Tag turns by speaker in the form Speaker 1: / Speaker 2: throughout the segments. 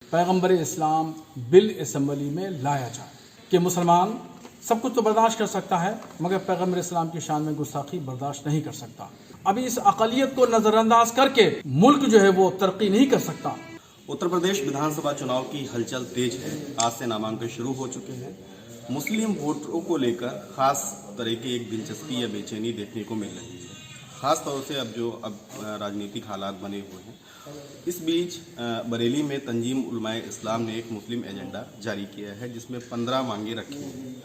Speaker 1: पैगम्बर इस्लाम bill assembly में लाया जाए कि मुसलमान सब कुछ तो बर्दाश्त कर सकता है मगर पैगम्बर इस्लाम की शान में गुस्ताखी बर्दाश्त नहीं कर सकता। अभी इस अक़लियत को नज़रअंदाज करके मुल्क जो है वो तरक्की नहीं कर सकता।
Speaker 2: उत्तर प्रदेश विधानसभा चुनाव की हलचल तेज है। आज से नामांकन शुरू हो चुके हैं। मुस्लिम वोटरों को लेकर खास तरह की एक दिलचस्पी या बेचैनी देखने को मिल रही है, खास तौर से अब राजनीतिक हालात बने हुए हैं। इस बीच बरेली में तंजीम उलमाए इस्लाम ने एक मुस्लिम एजेंडा जारी किया है जिसमें 15 मांगे रखी हैं।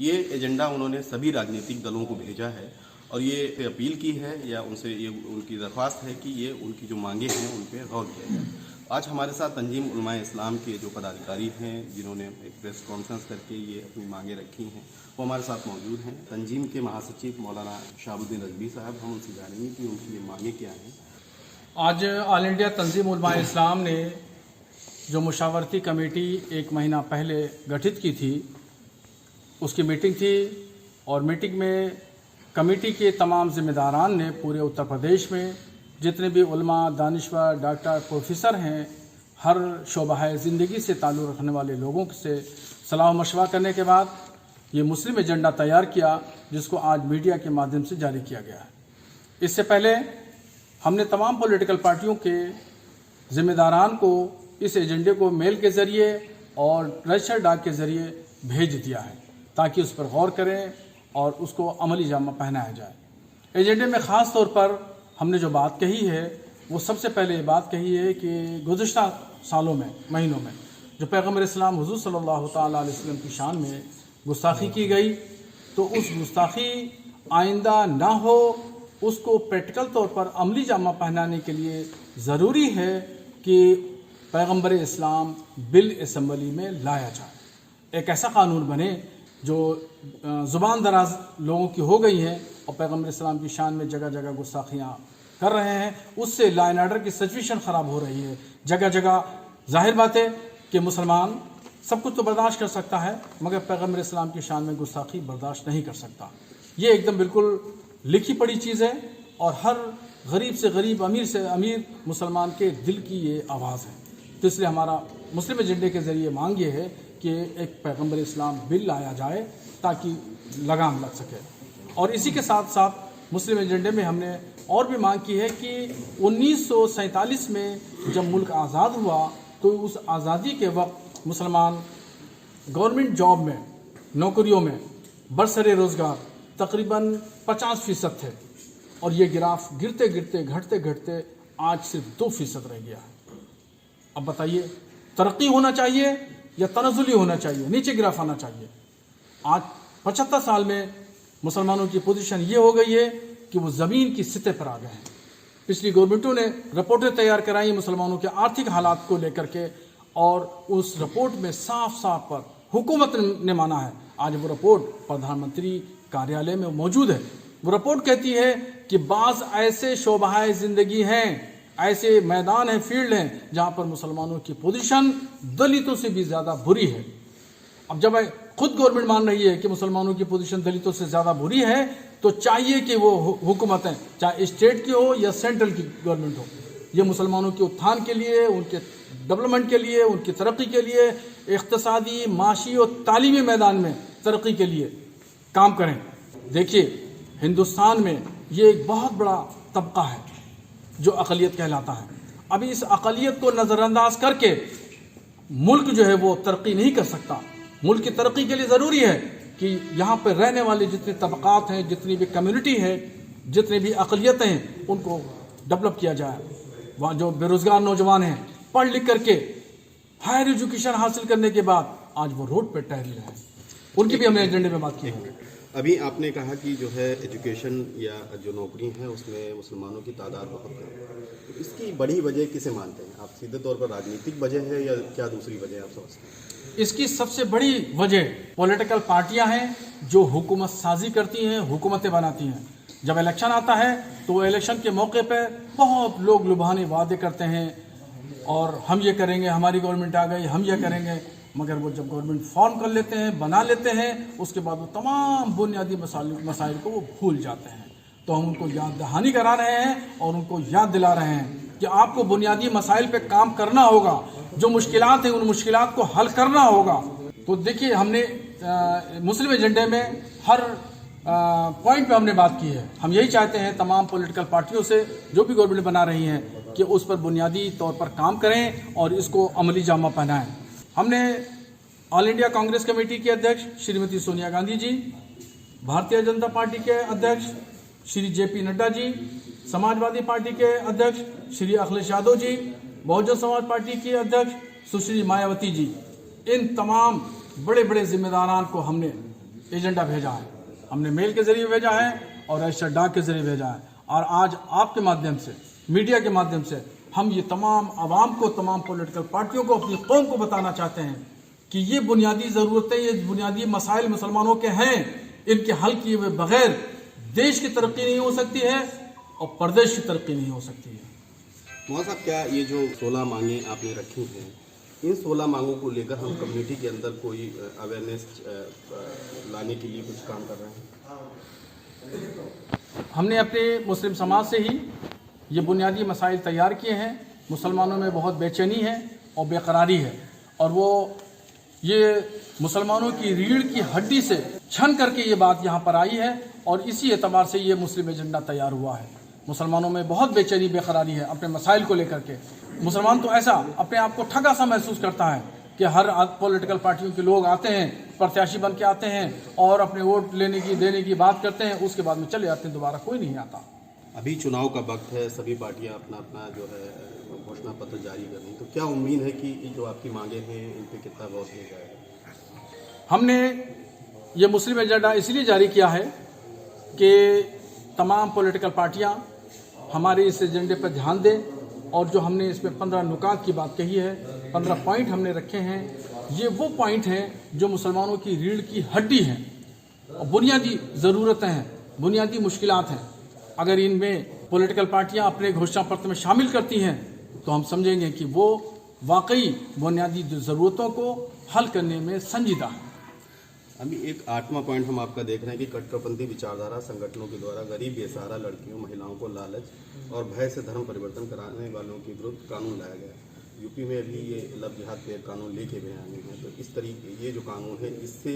Speaker 2: ये एजेंडा उन्होंने सभी राजनीतिक दलों को भेजा है और ये अपील की है या उनसे ये उनकी दरख्वास्त है कि ये उनकी जो मांगे हैं उन पर गौर किया जाए। आज हमारे साथ तंजीम उलमाए इस्लाम के जो पदाधिकारी हैं जिन्होंने एक प्रेस कॉन्फ्रेंस करके ये अपनी मांगे रखी हैं वो हमारे साथ मौजूद हैं। तंजीम के महासचिव मौलाना शहाबुद्दीन रजवी साहब, हम उनसे जानेंगे कि उनकी ये मांगे क्या हैं।
Speaker 1: आज ऑल इंडिया तंजीम उलमाए इस्लाम ने जो मुशावरती कमेटी एक महीना पहले गठित की थी उसकी मीटिंग थी और मीटिंग में कमेटी के तमाम जिम्मेदारान ने पूरे उत्तर प्रदेश में जितने भी उलमा, दानिश्वर, डॉक्टर, प्रोफेसर हैं, हर शोबा ज़िंदगी से ताल्लुक़ रखने वाले लोगों से सलाह मशवरा करने के बाद ये मुस्लिम एजेंडा तैयार किया जिसको आज मीडिया के माध्यम से जारी किया गया है। इससे पहले हमने तमाम पॉलिटिकल पार्टियों के ज़िम्मेदारान को इस एजेंडे को मेल के ज़रिए और रजिस्टर डाक के ज़रिए भेज दिया है ताकि उस पर गौर करें और उसको अमली जामा पहनाया जाए। एजेंडे में ख़ास तौर पर हमने जो बात कही है वो सबसे पहले ये बात कही है कि गुज़िश्ता सालों में, महीनों में जो पैगम्बर इस्लाम हुज़ूर सल्लल्लाहु तआला अलैहि वसल्लम की शान में गुस्ताखी की गई तो उस गुस्ताखी आइंदा ना हो उसको प्रैक्टिकल तौर पर अमली जामा पहनाने के लिए ज़रूरी है कि पैगम्बर इस्लाम बिल असम्बली में लाया जाए। एक ऐसा कानून बने जो ज़ुबान दराज लोगों की हो गई हैं और पैगम्बर इस्लाम की शान में जगह जगह गुस्ताखियाँ कर रहे हैं, उससे लॉ एंड ऑर्डर की सिचुएशन ख़राब हो रही है। जगह जगह जाहिर बात है कि मुसलमान सब कुछ तो बर्दाश्त कर सकता है मगर पैगम्बर इस्लाम की शान में गुस्ताखी बर्दाश्त नहीं कर सकता। ये एकदम बिल्कुल लिखी पड़ी चीज़ है और हर गरीब से गरीब, अमीर से अमीर मुसलमान के दिल की ये आवाज़ है। तो इसलिए हमारा मुस्लिम एजेंडे के ज़रिए मांग ये है कि एक पैगम्बर इस्लाम बिल लाया जाए ताकि लगाम लग सके। और इसी के साथ साथ मुस्लिम एजेंडे में हमने और भी मांग की है कि 1947 में जब मुल्क आज़ाद हुआ तो उस आज़ादी के वक्त मुसलमान गवर्नमेंट जॉब में, नौकरियों में बरसरे रोज़गार तकरीबन 50% थे और ये ग्राफ गिरते गिरते घटते घटते आज सिर्फ 2% रह गया है। अब बताइए, तरक्की होना चाहिए या तनज़ुली होना चाहिए, नीचे गिराफ आना चाहिए। आज 75 साल में मुसलमानों की पोजीशन ये हो गई है कि वो ज़मीन की सतह पर आ गए हैं। पिछली गवर्नमेंटों ने रिपोर्टें तैयार कराई मुसलमानों के आर्थिक हालात को लेकर के और उस रिपोर्ट में साफ साफ पर हुकूमत ने माना है। आज वो रिपोर्ट प्रधानमंत्री कार्यालय में मौजूद है। वो रिपोर्ट कहती है कि बाज़ ऐसे शोबाए ज़िंदगी हैं, ऐसे मैदान हैं, फील्ड हैं जहाँ पर मुसलमानों की पोजीशन दलितों से भी ज़्यादा बुरी है। अब जब खुद गवर्नमेंट मान रही है कि मुसलमानों की पोजीशन दलितों से ज़्यादा बुरी है तो चाहिए कि वो हुकूमतें चाहे स्टेट की हो या सेंट्रल की गवर्नमेंट हो, ये मुसलमानों के उत्थान के लिए, उनके डेवलपमेंट के लिए, उनकी तरक्की के लिए, इक़्तिसादी, माशी और तालीमी मैदान में तरक्की के लिए काम करें। देखिए, हिंदुस्तान में ये एक बहुत बड़ा तबका है जो अक़लियत कहलाता है। अभी इस अक़लियत को नज़रअंदाज करके मुल्क जो है वो तरक्की नहीं कर सकता। मुल्क की तरक्की के लिए ज़रूरी है कि यहाँ पर रहने वाले जितने तबक़ात हैं, जितनी भी कम्युनिटी है, जितनी भी अक़लियतें हैं, उनको डेवलप किया जाए। वहाँ जो बेरोज़गार नौजवान हैं, पढ़ लिख करके हायर एजुकेशन हासिल करने के बाद आज वो रोड पर टहल रहे हैं, उनकी भी हमने एजेंडे में बात की है।
Speaker 2: अभी आपने कहा कि जो है एजुकेशन या जो नौकरी है उसमें मुसलमानों की तादाद बहुत कम है, तो इसकी बड़ी वजह किसे मानते हैं आप? सीधे तौर पर राजनीतिक वजह है या क्या दूसरी वजह आप समझते हैं?
Speaker 1: इसकी सबसे बड़ी वजह पॉलिटिकल पार्टियां हैं जो हुकूमत साजी करती हैं, हुकूमतें बनाती हैं। जब इलेक्शन आता है तो इलेक्शन के मौके पर बहुत लोग लुभाने वादे करते हैं और हम ये करेंगे, हमारी गवर्नमेंट आ गई, हम ये करेंगे, मगर वो जब गवर्नमेंट फॉर्म कर लेते हैं, बना लेते हैं, उसके बाद वो तमाम बुनियादी मसाइल को वो भूल जाते हैं। तो हम उनको याद दहानी करा रहे हैं और उनको याद दिला रहे हैं कि आपको बुनियादी मसाइल पे काम करना होगा। जो मुश्किलात हैं उन मुश्किलात को हल करना होगा। तो देखिए हमने मुस्लिम एजेंडे में हर पॉइंट पे हमने बात की है। हम यही चाहते हैं तमाम पॉलिटिकल पार्टियों से जो भी गवर्नमेंट बना रही हैं कि उस पर बुनियादी तौर पर काम करें और इसको अमली जामा पहनाएं। हमने ऑल इंडिया कांग्रेस कमेटी के अध्यक्ष श्रीमती सोनिया गांधी जी, भारतीय जनता पार्टी के अध्यक्ष श्री JP नड्डा जी, समाजवादी पार्टी के अध्यक्ष श्री अखिलेश यादव जी, बहुजन समाज पार्टी की अध्यक्ष सुश्री मायावती जी, इन तमाम बड़े बड़े जिम्मेदारान को हमने एजेंडा भेजा है। हमने मेल के जरिए भेजा है और रजिस्टर्ड डाक के जरिए भेजा है। और आज आपके माध्यम से, मीडिया के माध्यम से हम ये तमाम आवाम को, तमाम पॉलिटिकल पार्टियों को, अपनी कौम को बताना चाहते हैं कि ये बुनियादी ज़रूरतें, ये बुनियादी मसाइल मुसलमानों के हैं। इनके हल किए हुए बगैर देश की तरक्की नहीं हो सकती है और प्रदेश की तरक्की नहीं हो सकती है।
Speaker 2: मौलाना साहब, क्या ये जो 16 मांगें आपने रखी हैं, इन 16 मांगों को लेकर हम कम्युनिटी के अंदर कोई अवेयरनेस लाने के लिए कुछ काम कर रहे हैं?
Speaker 1: हमने अपने मुस्लिम समाज से ही ये बुनियादी मसाइल तैयार किए हैं। मुसलमानों में बहुत बेचैनी है और बेकरारी है, और वो ये मुसलमानों की रीढ़ की हड्डी से छन करके ये बात यहाँ पर आई है, और इसी एतबार से ये मुस्लिम एजेंडा तैयार हुआ है। मुसलमानों में बहुत बेचैनी, बेकरारी है अपने मसाइल को लेकर के। मुसलमान तो ऐसा अपने आप को ठगा सा महसूस करता है कि हर पॉलिटिकल पार्टियों के लोग आते हैं, प्रत्याशी बन के आते हैं और अपने वोट लेने की, देने की बात करते हैं, उसके बाद में चले जाते हैं, दोबारा कोई नहीं आता।
Speaker 2: अभी चुनाव का वक्त है, सभी पार्टियां अपना अपना जो है घोषणा पत्र जारी कर रही, तो क्या उम्मीद है कि जो आपकी मांगे हैं इन पे कितना गौर किया जाएगा?
Speaker 1: हमने ये मुस्लिम एजेंडा इसलिए जारी किया है कि तमाम पॉलिटिकल पार्टियां हमारे इस एजेंडे पर ध्यान दें, और जो हमने इसमें 15 नुकात की बात कही है, 15 पॉइंट हमने रखे हैं, ये वो पॉइंट हैं जो मुसलमानों की रीढ़ की हड्डी हैं और बुनियादी ज़रूरतें हैं, बुनियादी मुश्किलात हैं। अगर इनमें पॉलिटिकल पार्टियां अपने घोषणा पत्र में शामिल करती हैं तो हम समझेंगे कि वो वाकई बुनियादी ज़रूरतों को हल करने में संजीदा है।
Speaker 2: अभी एक 8वां पॉइंट हम आपका देख रहे हैं कि कट्टरपंथी विचारधारा संगठनों के द्वारा गरीब, बेसहारा लड़कियों, महिलाओं को लालच और भय से धर्म परिवर्तन कराने वालों के विरुद्ध कानून लाया गया। यूपी में अभी ये लव जिहाद पे कानून लेके भी आए हैं, तो इस तरीके ये जो कानून है, इससे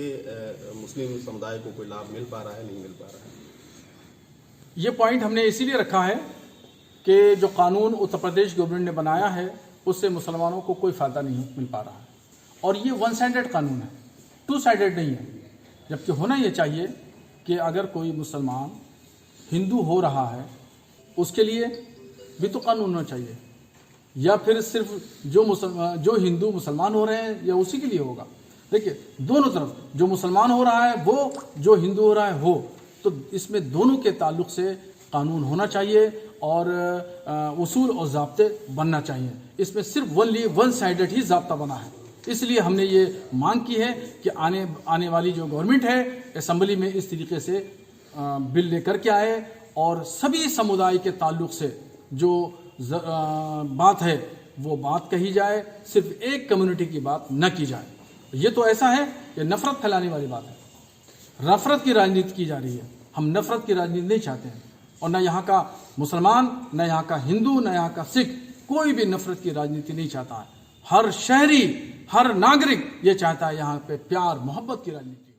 Speaker 2: मुस्लिम समुदाय को कोई लाभ मिल पा रहा है, नहीं मिल पा रहा है?
Speaker 1: ये पॉइंट हमने इसीलिए रखा है कि जो कानून उत्तर प्रदेश गवर्नमेंट ने बनाया है उससे मुसलमानों को कोई फ़ायदा नहीं मिल पा रहा है, और ये वन साइडेड कानून है, टू साइडेड नहीं है। जबकि होना ये चाहिए कि अगर कोई मुसलमान हिंदू हो रहा है उसके लिए भी तो कानून होना चाहिए, या फिर सिर्फ जो हिंदू मुसलमान हो रहे हैं या उसी के लिए होगा। देखिए, दोनों तरफ, जो मुसलमान हो रहा है वो, जो हिंदू हो रहा है हो, तो इसमें दोनों के ताल्लुक से कानून होना चाहिए और उसूल और ज़ाब्ते बनना चाहिए। इसमें सिर्फ वन साइडेड ही ज़ाब्ता बना है। इसलिए हमने ये मांग की है कि आने वाली जो गवर्नमेंट है असेंबली में इस तरीके से बिल लेकर के आए और सभी समुदाय के ताल्लुक से जो बात है वो बात कही जाए, सिर्फ एक कम्युनिटी की बात न की जाए। ये तो ऐसा है कि नफरत फैलाने वाली बात है, नफरत की राजनीति की जा रही है। हम नफरत की राजनीति नहीं चाहते हैं, और न यहाँ का मुसलमान, न यहाँ का हिंदू, न यहाँ का सिख, कोई भी नफरत की राजनीति नहीं चाहता है। हर शहरी, हर नागरिक ये चाहता है यहाँ पे प्यार मोहब्बत की राजनीति।